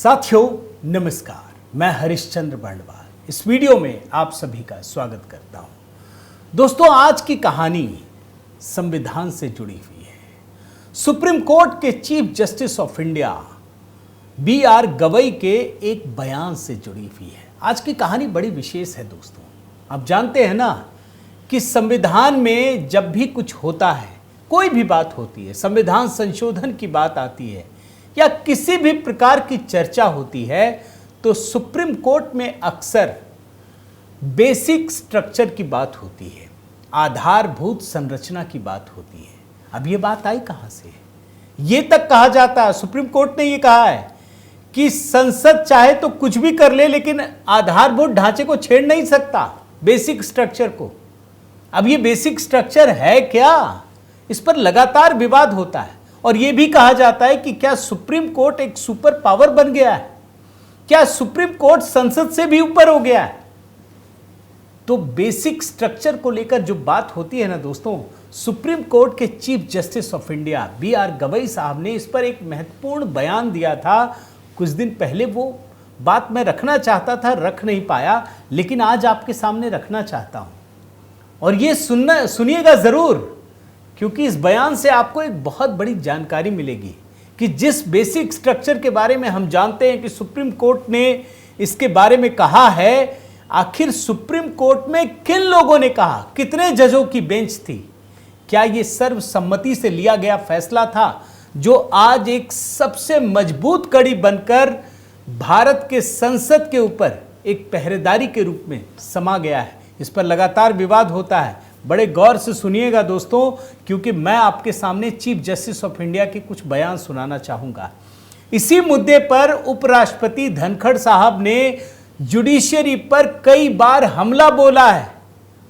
साथियों नमस्कार, मैं हरिश्चंद्र बर्णवाल इस वीडियो में आप सभी का स्वागत करता हूं। दोस्तों, आज की कहानी संविधान से जुड़ी हुई है। सुप्रीम कोर्ट के chief justice of India B R. Gavai के एक बयान से जुड़ी हुई है। आज की कहानी बड़ी विशेष है दोस्तों। आप जानते हैं ना कि संविधान में जब भी कुछ होता है, कोई भी बात होती है, संविधान संशोधन की बात आती है या किसी भी प्रकार की चर्चा होती है, तो सुप्रीम कोर्ट में अक्सर बेसिक स्ट्रक्चर की बात होती है, आधारभूत संरचना की बात होती है। अब ये बात आई कहां से? ये तक कहा जाता है, सुप्रीम कोर्ट ने ये कहा है कि संसद चाहे तो कुछ भी कर ले, लेकिन आधारभूत ढांचे को छेड़ नहीं सकता, बेसिक स्ट्रक्चर को। अब ये बेसिक स्ट्रक्चर है क्या? इस पर लगातार विवाद होता है और यह भी कहा जाता है कि क्या सुप्रीम कोर्ट एक सुपर पावर बन गया है? क्या सुप्रीम कोर्ट संसद से भी ऊपर हो गया है? तो बेसिक स्ट्रक्चर को लेकर जो बात होती है ना दोस्तों, सुप्रीम कोर्ट के chief justice of India B R. Gavai साहब ने इस पर एक महत्वपूर्ण बयान दिया था कुछ दिन पहले। वो बात मैं रखना चाहता था, रख नहीं पाया, लेकिन आज आपके सामने रखना चाहता हूं और ये सुनिएगा जरूर, क्योंकि इस बयान से आपको एक बहुत बड़ी जानकारी मिलेगी कि जिस बेसिक स्ट्रक्चर के बारे में हम जानते हैं कि सुप्रीम कोर्ट ने इसके बारे में कहा है, आखिर सुप्रीम कोर्ट में किन लोगों ने कहा, कितने जजों की बेंच थी, क्या यह सर्वसम्मति से लिया गया फैसला था जो आज एक सबसे मजबूत कड़ी बनकर भारत के संसद के ऊपर एक पहरेदारी के रूप में समा गया है। इस पर लगातार विवाद होता है। बड़े गौर से सुनिएगा दोस्तों, क्योंकि मैं आपके सामने चीफ जस्टिस ऑफ इंडिया के कुछ बयान सुनाना चाहूंगा। इसी मुद्दे पर उपराष्ट्रपति धनखड़ साहब ने जुडिशरी पर कई बार हमला बोला है।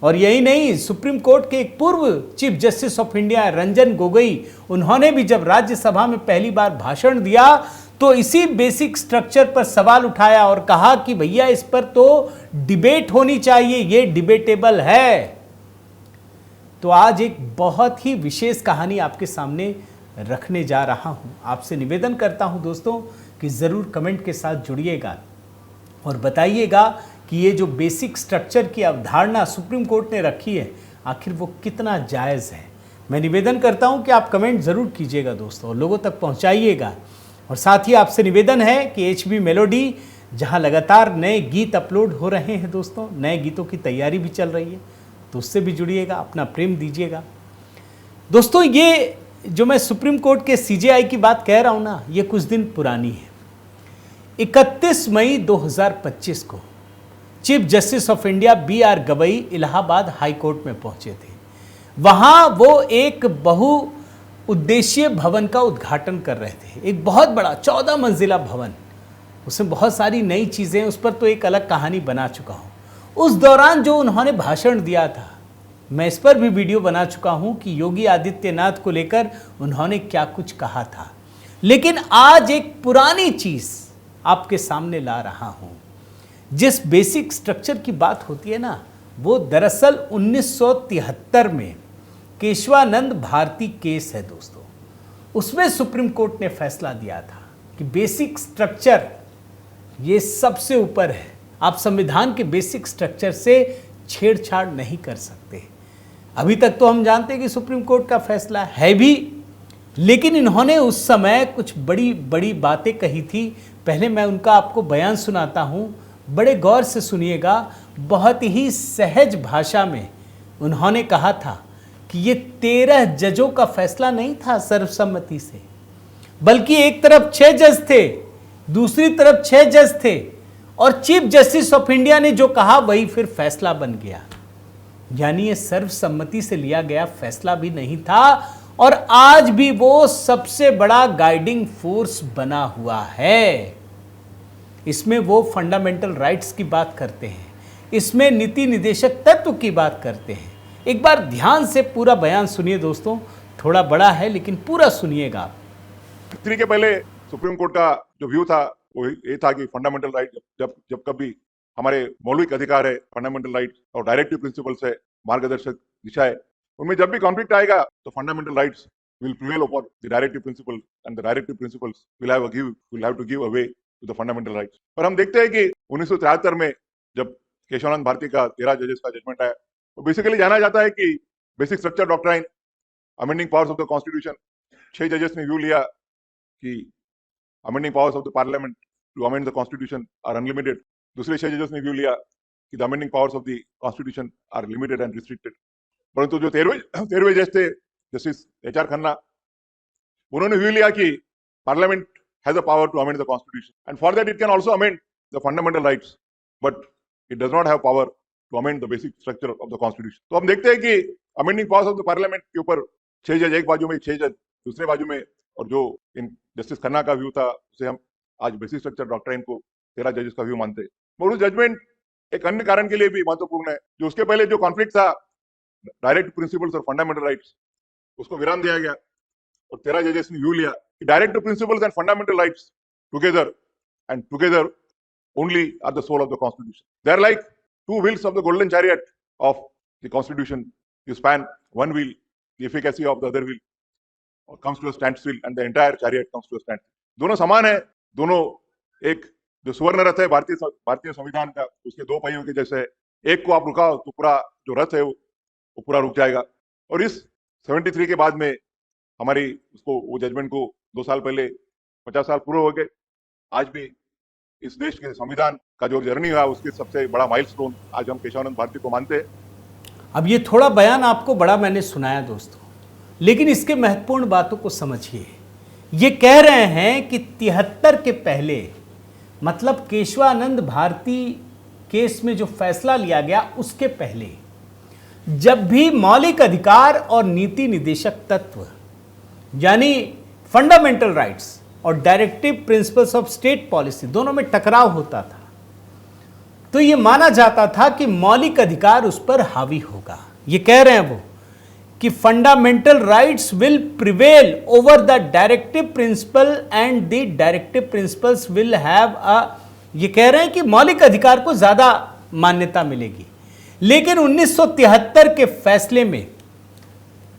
और यही नहीं, सुप्रीम कोर्ट के एक पूर्व chief justice of India Ranjan Gogoi, उन्होंने भी जब राज्यसभा में पहली बार भाषण दिया तो इसी बेसिक स्ट्रक्चर पर सवाल उठाया और कहा कि भैया इस पर तो डिबेट होनी चाहिए, ये डिबेटेबल है। तो आज एक बहुत ही विशेष कहानी आपके सामने रखने जा रहा हूं। आपसे निवेदन करता हूं दोस्तों कि ज़रूर कमेंट के साथ जुड़िएगा और बताइएगा कि ये जो बेसिक स्ट्रक्चर की अवधारणा सुप्रीम कोर्ट ने रखी है, आखिर वो कितना जायज़ है। मैं निवेदन करता हूं कि आप कमेंट ज़रूर कीजिएगा दोस्तों और लोगों तक पहुंचाइएगा। और साथ ही आपसे निवेदन है कि HB मेलोडी, जहां लगातार नए गीत अपलोड हो रहे हैं दोस्तों, नए गीतों की तैयारी भी चल रही है, तो उससे भी जुड़िएगा, अपना प्रेम दीजिएगा दोस्तों। ये जो मैं सुप्रीम कोर्ट के CJI की बात कह रहा हूं ना, ये कुछ दिन पुरानी है। 31 मई 2025 को chief justice of India B R. Gavai Allahabad high court में पहुंचे थे। वहां वो एक बहुउद्देशीय भवन का उद्घाटन कर रहे थे, एक बहुत बड़ा 14 मंजिला भवन। उसमें बहुत सारी नई चीजें, उस पर तो एक अलग कहानी बना चुका हूं। उस दौरान जो उन्होंने भाषण दिया था, मैं इस पर भी वीडियो बना चुका हूं कि योगी आदित्यनाथ को लेकर उन्होंने क्या कुछ कहा था। लेकिन आज एक पुरानी चीज आपके सामने ला रहा हूं। जिस बेसिक स्ट्रक्चर की बात होती है ना, वो दरअसल 1973 में केशवानंद भारती केस है दोस्तों। उसमें सुप्रीम कोर्ट ने फैसला दिया था कि बेसिक स्ट्रक्चर ये सबसे ऊपर है, आप संविधान के बेसिक स्ट्रक्चर से छेड़छाड़ नहीं कर सकते। अभी तक तो हम जानते हैं कि सुप्रीम कोर्ट का फैसला है भी, लेकिन इन्होंने उस समय कुछ बड़ी बड़ी बातें कही थी। पहले मैं उनका आपको बयान सुनाता हूं, बड़े गौर से सुनिएगा। बहुत ही सहज भाषा में उन्होंने कहा था कि ये 13 जजों का फैसला नहीं था सर्वसम्मति से, बल्कि एक तरफ 6 जज थे, दूसरी तरफ 6 जज थे, और चीफ जस्टिस ऑफ इंडिया ने जो कहा वही फिर फैसला बन गया। यानी ये सर्वसम्मति से लिया गया फैसला भी नहीं था और आज भी वो सबसे बड़ा गाइडिंग फोर्स बना हुआ है। इसमें वो फंडामेंटल राइट्स की बात करते हैं, इसमें नीति निदेशक तत्व की बात करते हैं। एक बार ध्यान से पूरा बयान सुनिए दोस्तों, थोड़ा बड़ा है लेकिन पूरा सुनिएगा आप। के पहले सुप्रीम कोर्ट का जो व्यू था वो ये था कि फंडामेंटल राइट जब कभी हमारे मौलिक अधिकार है, फंडामेंटल राइट और डायरेक्टिव प्रिंसिपल्स है, मार्गदर्शक दिशाएं, उनमें जब भी कॉन्फ्लिक्ट आएगा तो fundamental rights will prevail over the directive principle and the directive principles will have to give away to the fundamental rights. और हम देखते हैं कि 1973 में जब केशवानंद भारती का 13 जजेस का जजमेंट आया, तो बेसिकली जाना जाता है कि basic structure doctrine, amending powers of the constitution, 6 जजेस ने व्यू लिया कि amending powers of the parliament to amend the constitution are unlimited. दूसरे 6 जजेस ने व्यू लिया कि the amending powers of the constitution are limited and restricted. परंतु जो 13वें जज थे, जस्टिस HR खन्ना, उन्होंने व्यू लिया कि parliament has a power to amend the constitution, and for that it can also amend the fundamental rights, but it does not have power to amend the basic structure of the constitution। तो हम देखते हैं कि amending powers of the parliament के ऊपर 6 जज एक बाजू में, 6 जज दूसरे बाजू में, और जो इन जस्टिस खन्ना का व्यू था उसे हम आज बेसिक स्ट्रक्चर डॉक्ट्राइन को 13 जजेस का व्यू मानते हैं। और उस जजमेंट एक अन्य कारण के लिए भी महत्वपूर्ण है, जो उसके पहले जो कॉन्फ्लिक्ट था डायरेक्ट प्रिंसिपल्स और फंडामेंटल राइट्स, उसको विराम दिया गया और 13 जजेस ने व्यू लिया कि direct principles and fundamental rights together only are the soul of the constitution। They are like two wheels of the golden chariot of the constitution। You span one wheel, the efficacy of the other wheel comes to a standstill and the entire chariot comes to a standstill। दोनों समान है, दोनों एक जो सुवर्ण रथ है भारतीय संविधान का, उसके दो पहियों के जैसे है। एक को आप रुकाओ तो पूरा जो रथ है वो पूरा रुक जाएगा। और इस 73 के बाद में हमारी वो जजमेंट को 2 साल पहले 50 साल पूरे हो गए। आज भी इस देश के संविधान का जो जर्नी हुआ उसके सबसे बड़ा माइलस्टोन आज हम केशवानंद भारती को मानते हैं। अब ये थोड़ा बयान आपको बड़ा मैंने सुनाया दोस्तों, लेकिन इसके महत्वपूर्ण बातों को समझिए। ये कह रहे हैं कि 73 के पहले, मतलब केशवानंद भारती केस में जो फैसला लिया गया उसके पहले, जब भी मौलिक अधिकार और नीति निदेशक तत्व यानी फंडामेंटल राइट्स और directive principles of state policy दोनों में टकराव होता था, तो यह माना जाता था कि मौलिक अधिकार उस पर हावी होगा। ये कह रहे हैं वो कि fundamental rights will prevail over the directive principle and the directive principles will have ये कह रहे हैं कि मौलिक अधिकार को ज्यादा मान्यता मिलेगी। लेकिन 1973 के फैसले में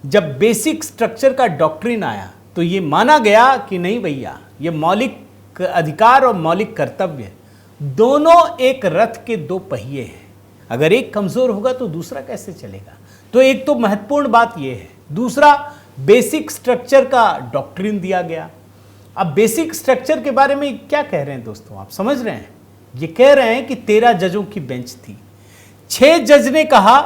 जब बेसिक स्ट्रक्चर का डॉक्ट्रिन आया तो ये माना गया कि नहीं भैया, ये मौलिक अधिकार और मौलिक कर्तव्य दोनों एक रथ के दो पहिए हैं, अगर एक कमजोर होगा तो दूसरा कैसे चलेगा। तो एक तो महत्वपूर्ण बात यह है, दूसरा बेसिक स्ट्रक्चर का डॉक्ट्रिन दिया गया। अब बेसिक स्ट्रक्चर के बारे में क्या कह रहे हैं दोस्तों, आप समझ रहे हैं। ये कह रहे हैं कि 13 जजों की बेंच थी, 6 जज ने कहा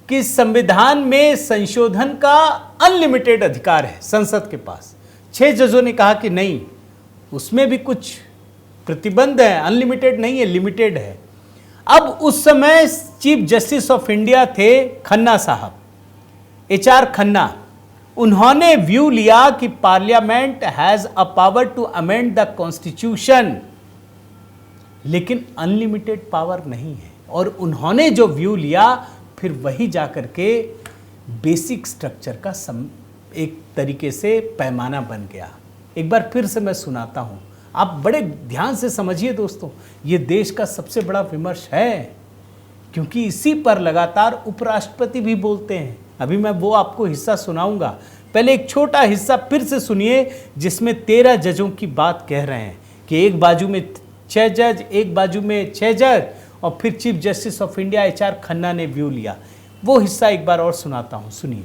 कि संविधान में संशोधन का अनलिमिटेड अधिकार है संसद के पास। 6 जजों ने कहा कि नहीं, उसमें भी कुछ प्रतिबंध है, अनलिमिटेड नहीं है, लिमिटेड है। अब उस समय चीफ जस्टिस ऑफ इंडिया थे खन्ना साहब, HR खन्ना। उन्होंने व्यू लिया कि parliament has a power to amend the constitution, लेकिन अनलिमिटेड पावर नहीं है। और उन्होंने जो व्यू लिया, फिर वही जाकर के बेसिक स्ट्रक्चर का एक तरीके से पैमाना बन गया। एक बार फिर से मैं सुनाता हूं, आप बड़े ध्यान से समझिए दोस्तों, ये देश का सबसे बड़ा विमर्श है, क्योंकि इसी पर लगातार उपराष्ट्रपति भी बोलते हैं। अभी मैं वो आपको हिस्सा सुनाऊंगा, पहले एक छोटा हिस्सा फिर से सुनिए जिसमें 13 जजों की बात कह रहे हैं कि एक बाजू में 6 जज, एक बाजू में 6 जज, और फिर chief justice of India HR Khanna ने व्यू लिया। वो हिस्सा एक बार और सुनाता हूं, सुनिए।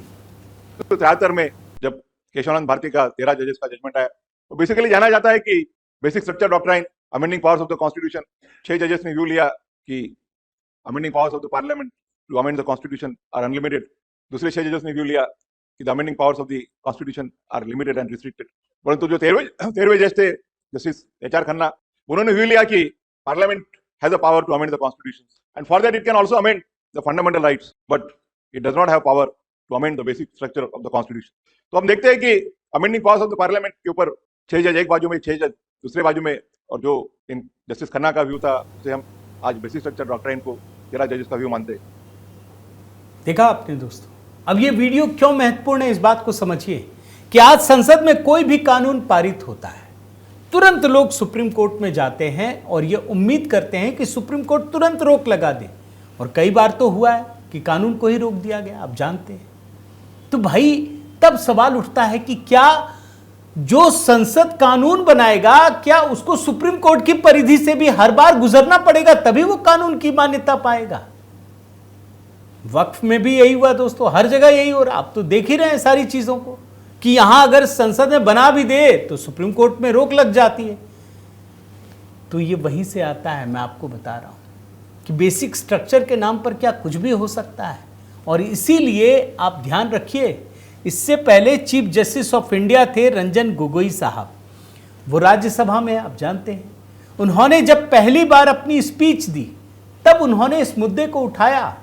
73 में जब केशवानंद भारती का 13 जजेस का जजमेंट आया, तो बेसिकली जाना जाता है कि basic structure doctrine, amending powers of the constitution, 6 जजेस ने व्यू लिया कि amending powers of the parliament to amend the constitution are unlimited. दूसरे 6 जजेस ने व्यू लिया कि the amending powers of the constitution are limited and restricted. परंतु जो 13वें जज थे, जस्टिस HR खन्ना, उन्होंने व्यू लिया कि parliament has a power to amend the constitution, and for that it can also amend the fundamental rights, but it does not have power to amend the basic structure of the constitution। तो हम देखते हैं कि amending powers of the parliament के ऊपर 6 जज एक बाजू में, 6 जज दूसरे बाजू में, और जो इन जस्टिस खन्ना का व्यू था उसे हम आज बेसिक स्ट्रक्चर डॉक्ट्राइन को 13 जजेस का व्यू मानते हैं। देखा आपने दोस्तों, अब ये वीडियो क्यों महत्वपूर्ण है, इस बात को समझिए कि आज संसद में कोई भी कानून पारित होता है, तुरंत लोग सुप्रीम कोर्ट में जाते हैं और ये उम्मीद करते हैं कि सुप्रीम कोर्ट तुरंत रोक लगा दे, और कई बार तो हुआ है कि कानून को ही रोक दिया गया, आप जानते हैं। तो भाई तब सवाल उठता है कि क्या जो संसद कानून बनाएगा क्या उसको सुप्रीम कोर्ट की परिधि से भी हर बार गुजरना पड़ेगा, तभी वो कानून की मान्यता पाएगा। वक्फ में भी यही हुआ दोस्तों, हर जगह यही हो रहा। आप तो देख ही रहे हैं सारी चीजों को कि यहां अगर संसद में बना भी दे तो सुप्रीम कोर्ट में रोक लग जाती है। तो ये वहीं से आता है, मैं आपको बता रहा हूं कि बेसिक स्ट्रक्चर के नाम पर क्या कुछ भी हो सकता है। और इसीलिए आप ध्यान रखिए, इससे पहले चीफ जस्टिस ऑफ इंडिया थे रंजन गोगोई साहब, वो राज्यसभा में आप जानते हैं, उन्होंने जब पहली बार अपनी स्पीच दी तब उन्होंने इस मुद्दे को उठाया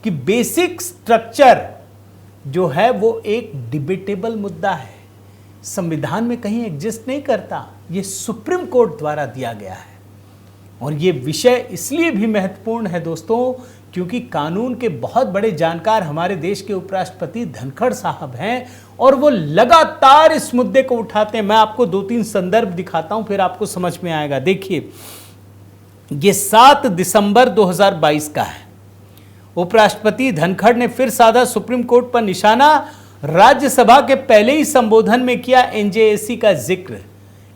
कि बेसिक स्ट्रक्चर जो है वो एक डिबेटेबल मुद्दा है, संविधान में कहीं एग्जिस्ट नहीं करता, ये सुप्रीम कोर्ट द्वारा दिया गया है। और ये विषय इसलिए भी महत्वपूर्ण है दोस्तों क्योंकि कानून के बहुत बड़े जानकार हमारे देश के उपराष्ट्रपति धनखड़ साहब हैं और वो लगातार इस मुद्दे को उठाते हैं। मैं आपको 2-3 संदर्भ दिखाता हूं, फिर आपको समझ में आएगा। देखिए, ये 7 दिसंबर 2022 का है। उपराष्ट्रपति धनखड़ ने फिर साधा सुप्रीम कोर्ट पर निशाना, राज्यसभा के पहले ही संबोधन में किया एनजेएसी का जिक्र।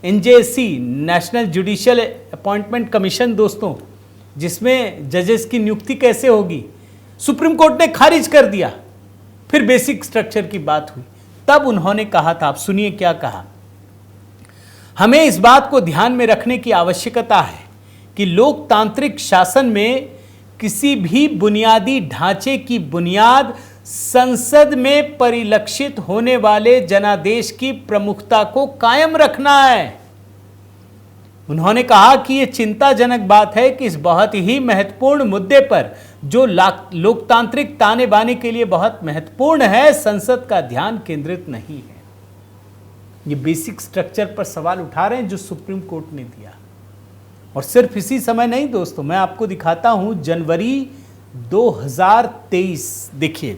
NJAC national judicial appointment commission दोस्तों, जिसमें जजेस की नियुक्ति कैसे होगी, सुप्रीम कोर्ट ने खारिज कर दिया। फिर बेसिक स्ट्रक्चर की बात हुई, तब उन्होंने कहा था, आप सुनिए क्या कहा, हमें इस बात को ध्यान में रखने की आवश्यकता है कि लोकतांत्रिक शासन में किसी भी बुनियादी ढांचे की बुनियाद संसद में परिलक्षित होने वाले जनादेश की प्रमुखता को कायम रखना है। उन्होंने कहा कि यह चिंताजनक बात है कि इस बहुत ही महत्वपूर्ण मुद्दे पर जो लोकतांत्रिक ताने बाने के लिए बहुत महत्वपूर्ण है, संसद का ध्यान केंद्रित नहीं है। ये बेसिक स्ट्रक्चर पर सवाल उठा रहे हैं जो सुप्रीम कोर्ट ने दिया। और सिर्फ इसी समय नहीं दोस्तों, मैं आपको दिखाता हूं जनवरी 2023। देखिए,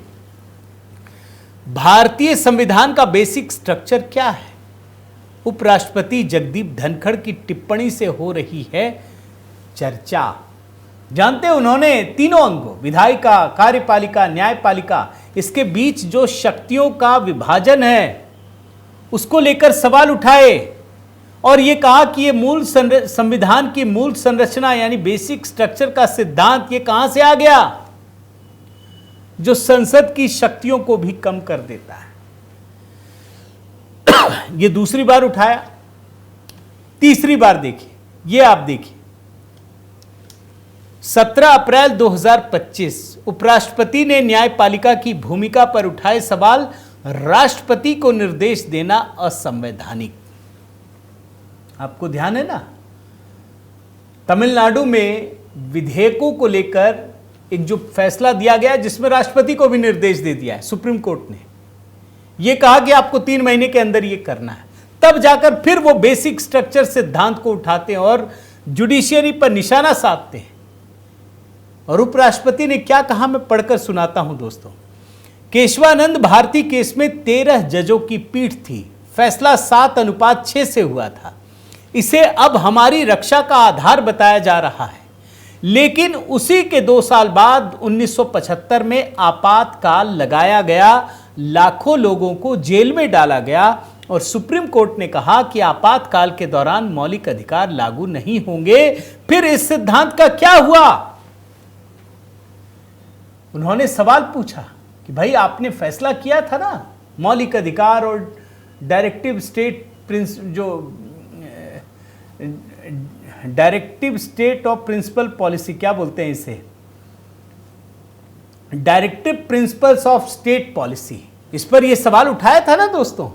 भारतीय संविधान का बेसिक स्ट्रक्चर क्या है। उपराष्ट्रपति जगदीप धनखड़ की टिप्पणी से हो रही है चर्चा। जानते हैं, उन्होंने तीनों अंगों, विधायिका, कार्यपालिका, न्यायपालिका, इसके बीच जो शक्तियों का विभाजन है उसको लेकर सवाल उठाए और यह कहा कि ये मूल संविधान की मूल संरचना यानी बेसिक स्ट्रक्चर का सिद्धांत ये कहां से आ गया, जो संसद की शक्तियों को भी कम कर देता है। ये दूसरी बार उठाया। तीसरी बार देखिए, ये आप देखिए, 17 अप्रैल 2025 उपराष्ट्रपति ने न्यायपालिका की भूमिका पर उठाए सवाल, राष्ट्रपति को निर्देश देना असंवैधानिक। आपको ध्यान है ना, तमिलनाडु में विधेयकों को लेकर एक जो फैसला दिया गया जिसमें राष्ट्रपति को भी निर्देश दे दिया है सुप्रीम कोर्ट ने, यह कहा कि आपको 3 महीने के अंदर यह करना है। तब जाकर फिर वो बेसिक स्ट्रक्चर सिद्धांत को उठाते हैं और जुडिशियरी पर निशाना साधते हैं। और उपराष्ट्रपति ने क्या कहा, मैं पढ़कर सुनाता हूं दोस्तों। केशवानंद भारती केस में 13 जजों की पीठ थी। फैसला 7:6 से हुआ था। इसे अब हमारी रक्षा का आधार बताया जा रहा है, लेकिन उसी के 2 साल बाद 1975 में आपातकाल लगाया गया, लाखों लोगों को जेल में डाला गया और सुप्रीम कोर्ट ने कहा कि आपातकाल के दौरान मौलिक अधिकार लागू नहीं होंगे। फिर इस सिद्धांत का क्या हुआ? उन्होंने सवाल पूछा कि भाई आपने फैसला किया था ना मौलिक अधिकार और directive state of principle policy, क्या बोलते हैं इसे, directive principles of state policy, इस पर यह सवाल उठाया था ना दोस्तों।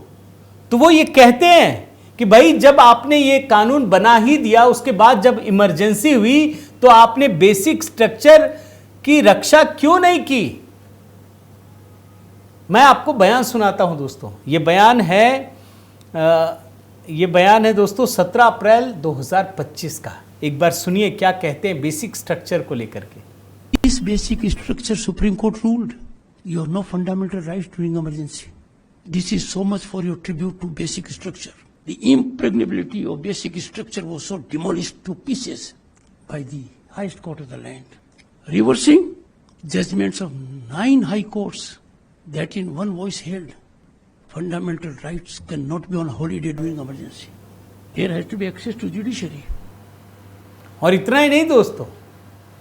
तो वो ये कहते हैं कि भाई जब आपने ये कानून बना ही दिया, उसके बाद जब इमरजेंसी हुई तो आपने बेसिक स्ट्रक्चर की रक्षा क्यों नहीं की। मैं आपको बयान सुनाता हूं दोस्तों। ये बयान है दोस्तों 17 अप्रैल 2025 का। एक बार सुनिए क्या कहते हैं बेसिक स्ट्रक्चर को लेकर के। This basic structure Supreme Court ruled you have no fundamental rights during emergency. This is so much for your tribute to basic structure. The impregnability of basic structure was so demolished to pieces by the highest court of the land, reversing judgments of 9 high courts that in one voice held fundamental rights cannot be on holiday during emergency. There has to be access to judiciary. और इतना ही नहीं दोस्तों,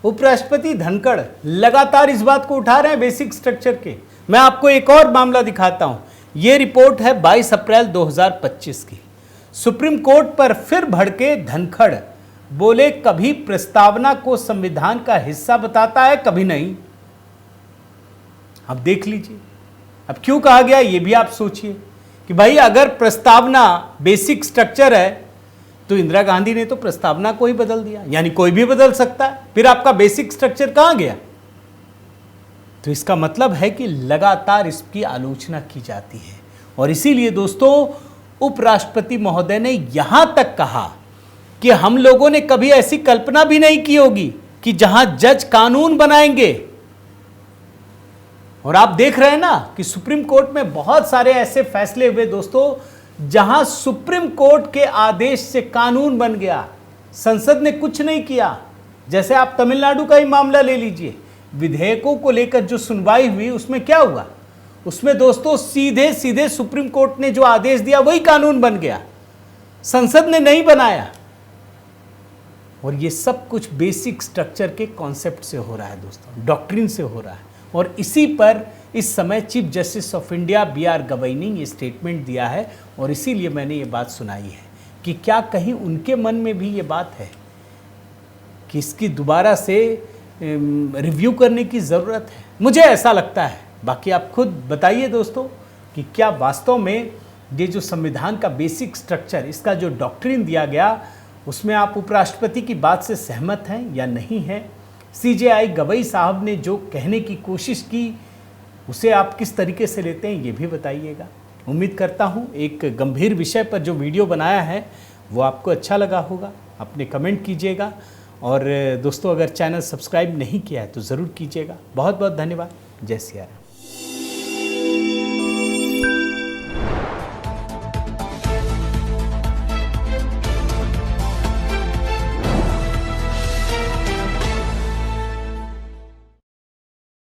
उपराष्ट्रपति धनखड़ लगातार इस बात को उठा रहे हैं बेसिक स्ट्रक्चर के। मैं आपको एक और मामला दिखाता हूं। यह रिपोर्ट है 22 अप्रैल 2025 की। सुप्रीम कोर्ट पर फिर भड़के धनखड़, बोले कभी प्रस्तावना को संविधान का हिस्सा बताता है, कभी नहीं। अब देख लीजिए, अब क्यों कहा गया ये भी आप सोचिए कि भाई अगर प्रस्तावना बेसिक स्ट्रक्चर है तो इंदिरा गांधी ने तो प्रस्तावना को ही बदल दिया, यानी कोई भी बदल सकता है, फिर आपका बेसिक स्ट्रक्चर कहां गया? तो इसका मतलब है कि लगातार इसकी आलोचना की जाती है। और इसीलिए दोस्तों उपराष्ट्रपति महोदय ने यहां तक कहा कि हम लोगों ने कभी ऐसी कल्पना भी नहीं की होगी कि जहां जज कानून बनाएंगे। और आप देख रहे हैं ना कि सुप्रीम कोर्ट में बहुत सारे ऐसे फैसले हुए दोस्तों जहां सुप्रीम कोर्ट के आदेश से कानून बन गया, संसद ने कुछ नहीं किया। जैसे आप तमिलनाडु का ही मामला ले लीजिए, विधेयकों को लेकर जो सुनवाई हुई उसमें क्या हुआ? उसमें दोस्तों सीधे सीधे सुप्रीम कोर्ट ने जो आदेश दिया वही कानून बन गया, संसद ने नहीं बनाया। और ये सब कुछ बेसिक स्ट्रक्चर के कॉन्सेप्ट से हो रहा है दोस्तों, डॉक्ट्रिन से हो रहा है। और इसी पर इस समय chief justice of India BR Gavai ने ये स्टेटमेंट दिया है। और इसीलिए मैंने ये बात सुनाई है कि क्या कहीं उनके मन में भी ये बात है कि इसकी दोबारा से रिव्यू करने की ज़रूरत है? मुझे ऐसा लगता है, बाकी आप खुद बताइए दोस्तों कि क्या वास्तव में ये जो संविधान का बेसिक स्ट्रक्चर, इसका जो डॉक्ट्रिन दिया गया, उसमें आप उपराष्ट्रपति की बात से सहमत हैं या नहीं हैं? CJI गवई साहब ने जो कहने की कोशिश की उसे आप किस तरीके से लेते हैं ये भी बताइएगा। उम्मीद करता हूँ एक गंभीर विषय पर जो वीडियो बनाया है वो आपको अच्छा लगा होगा। अपने कमेंट कीजिएगा और दोस्तों अगर चैनल सब्सक्राइब नहीं किया है तो ज़रूर कीजिएगा। बहुत बहुत धन्यवाद। जय सिया राम।